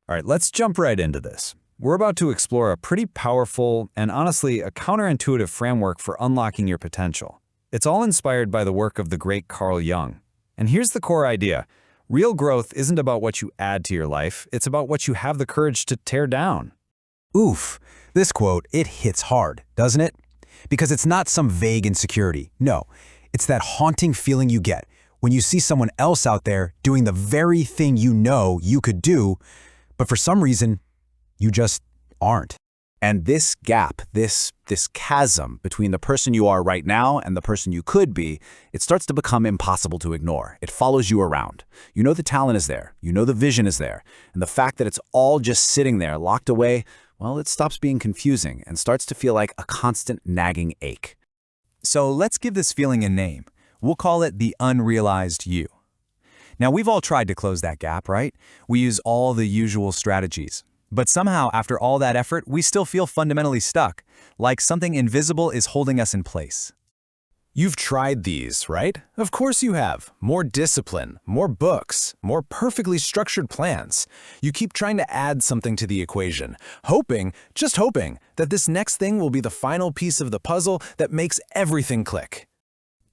All right, let's jump right into this. We're about to explore a pretty powerful and honestly a counterintuitive framework for unlocking your potential. It's all inspired by the work of the great Carl Jung. And here's the core idea. Real growth isn't about what you add to your life, it's about what you have the courage to tear down. Oof, this quote, it hits hard, doesn't it? Because it's not some vague insecurity. No, it's that haunting feeling you get when you see someone else out there doing the very thing you know you could do, but for some reason, you just aren't. And this gap, this chasm between the person you are right now and the person you could be, it starts to become impossible to ignore. It follows you around. You know the talent is there. You know the vision is there. And the fact that it's all just sitting there, locked away, well, it stops being confusing and starts to feel like a constant nagging ache. So let's give this feeling a name. We'll call it the unrealized you. Now, we've all tried to close that gap, right? We use all the usual strategies. But somehow, after all that effort, we still feel fundamentally stuck, like something invisible is holding us in place. You've tried these, right? Of course you have. More discipline, more books, more perfectly structured plans. You keep trying to add something to the equation, hoping, just hoping, that this next thing will be the final piece of the puzzle that makes everything click.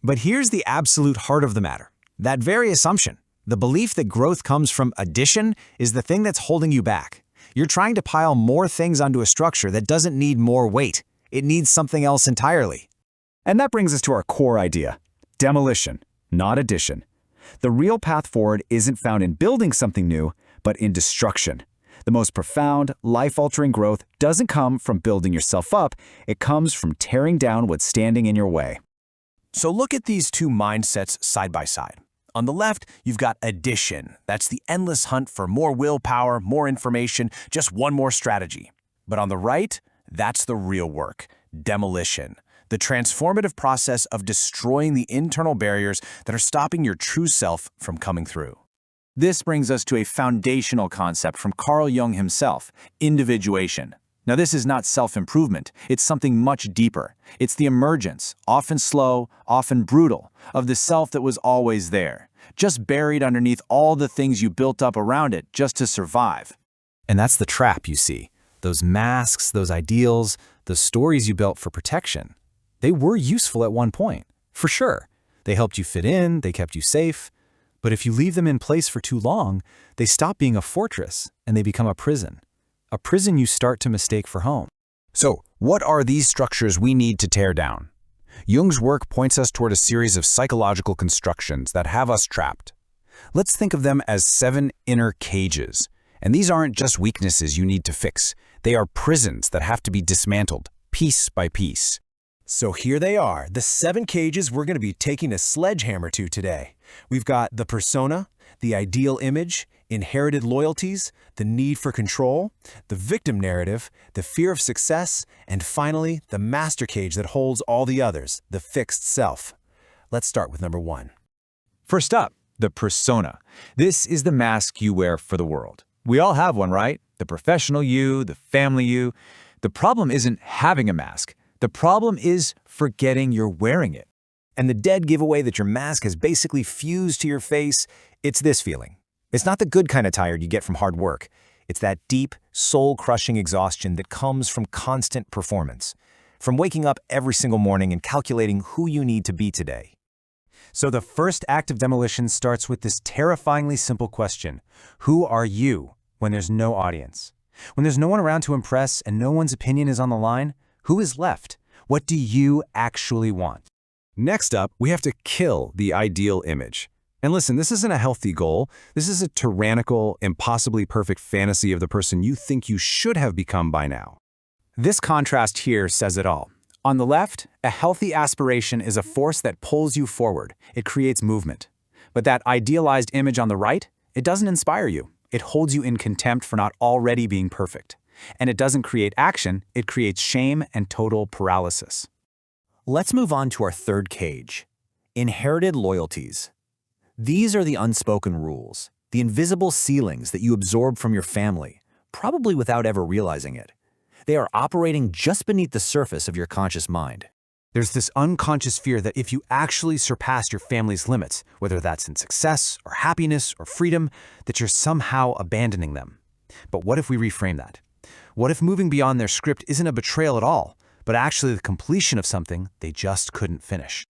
But here's the absolute heart of the matter. That very assumption, the belief that growth comes from addition, is the thing that's holding you back. You're trying to pile more things onto a structure that doesn't need more weight. It needs something else entirely. And that brings us to our core idea, demolition, not addition. The real path forward isn't found in building something new, but in destruction. The most profound, life-altering growth doesn't come from building yourself up, it comes from tearing down what's standing in your way. So look at these two mindsets side by side. On the left, you've got addition. That's the endless hunt for more willpower, more information, just one more strategy. But on the right, that's the real work, demolition. The transformative process of destroying the internal barriers that are stopping your true self from coming through. This brings us to a foundational concept from Carl Jung himself, individuation. Now, this is not self-improvement. It's something much deeper. It's the emergence, often slow, often brutal, of the self that was always there, just buried underneath all the things you built up around it just to survive. And that's the trap, you see. Those masks, those ideals, the stories you built for protection. They were useful at one point, for sure. They helped you fit in, they kept you safe. But if you leave them in place for too long, they stop being a fortress and they become a prison. A prison you start to mistake for home. So, what are these structures we need to tear down? Jung's work points us toward a series of psychological constructions that have us trapped. Let's think of them as 7 inner cages. And these aren't just weaknesses you need to fix. They are prisons that have to be dismantled, piece by piece. So here they are, the 7 cages we're going to be taking a sledgehammer to today. We've got the persona, the ideal image, inherited loyalties, the need for control, the victim narrative, the fear of success, and finally, the master cage that holds all the others, the fixed self. Let's start with number 1. First up, the persona. This is the mask you wear for the world. We all have one, right? The professional you, the family you. The problem isn't having a mask. The problem is forgetting you're wearing it. And the dead giveaway that your mask has basically fused to your face, it's this feeling. It's not the good kind of tired you get from hard work. It's that deep, soul-crushing exhaustion that comes from constant performance, from waking up every single morning and calculating who you need to be today. So the first act of demolition starts with this terrifyingly simple question. Who are you when there's no audience? When there's no one around to impress and no one's opinion is on the line, who is left? What do you actually want? Next up, we have to kill the ideal image. And listen, this isn't a healthy goal. This is a tyrannical, impossibly perfect fantasy of the person you think you should have become by now. This contrast here says it all. On the left, a healthy aspiration is a force that pulls you forward. It creates movement. But that idealized image on the right, it doesn't inspire you. It holds you in contempt for not already being perfect. And it doesn't create action, it creates shame and total paralysis. Let's move on to our third cage, inherited loyalties. These are the unspoken rules, the invisible ceilings that you absorb from your family, probably without ever realizing it. They are operating just beneath the surface of your conscious mind. There's this unconscious fear that if you actually surpass your family's limits, whether that's in success or happiness or freedom, that you're somehow abandoning them. But what if we reframe that? What if moving beyond their script isn't a betrayal at all, but actually the completion of something they just couldn't finish?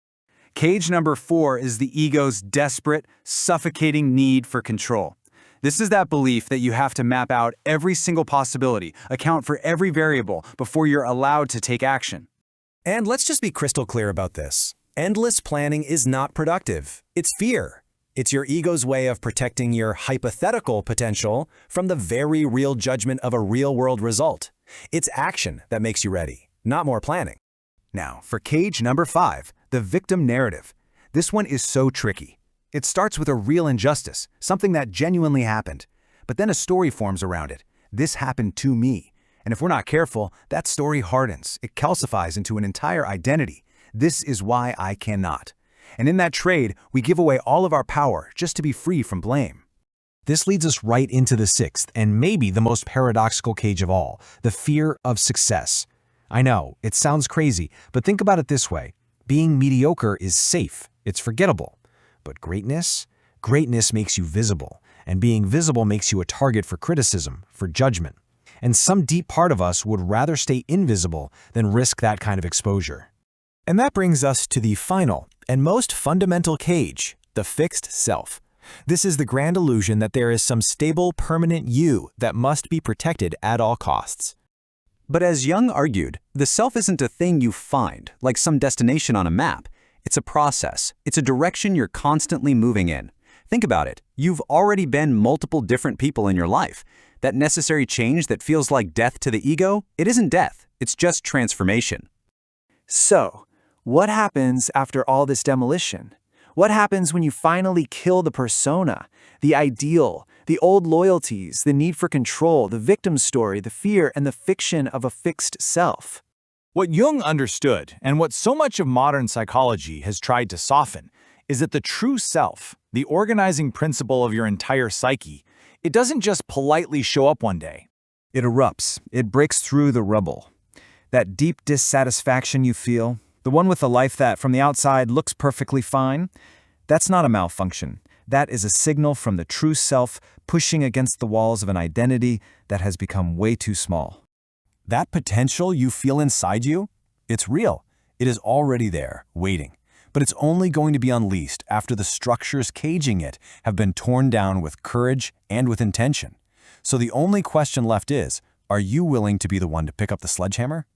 Cage number 4 is the ego's desperate, suffocating need for control. This is that belief that you have to map out every single possibility, account for every variable before you're allowed to take action. And let's just be crystal clear about this. Endless planning is not productive. It's fear. It's your ego's way of protecting your hypothetical potential from the very real judgment of a real-world result. It's action that makes you ready, not more planning. Now, for cage number 5, the victim narrative. This one is so tricky. It starts with a real injustice, something that genuinely happened. But then a story forms around it. This happened to me. And if we're not careful, that story hardens. It calcifies into an entire identity. This is why I cannot. And in that trade, we give away all of our power just to be free from blame. This leads us right into the 6th, and maybe the most paradoxical cage of all, the fear of success. I know, it sounds crazy, but think about it this way. Being mediocre is safe, it's forgettable. But greatness? Greatness makes you visible, and being visible makes you a target for criticism, for judgment. And some deep part of us would rather stay invisible than risk that kind of exposure. And that brings us to the final and most fundamental cage, the fixed self. This is the grand illusion that there is some stable, permanent you that must be protected at all costs. But as Jung argued, the self isn't a thing you find, like some destination on a map. It's a process. It's a direction you're constantly moving in. Think about it. You've already been multiple different people in your life. That necessary change that feels like death to the ego, it isn't death. It's just transformation. So, what happens after all this demolition? What happens when you finally kill the persona, the ideal, the old loyalties, the need for control, the victim story, the fear, and the fiction of a fixed self? What Jung understood, and what so much of modern psychology has tried to soften, is that the true self, the organizing principle of your entire psyche, it doesn't just politely show up one day. It erupts. It breaks through the rubble. That deep dissatisfaction you feel, the one with a life that from the outside looks perfectly fine, that's not a malfunction. That is a signal from the true self pushing against the walls of an identity that has become way too small. That potential you feel inside you, it's real. It is already there, waiting. But it's only going to be unleashed after the structures caging it have been torn down with courage and with intention. So the only question left is, are you willing to be the one to pick up the sledgehammer?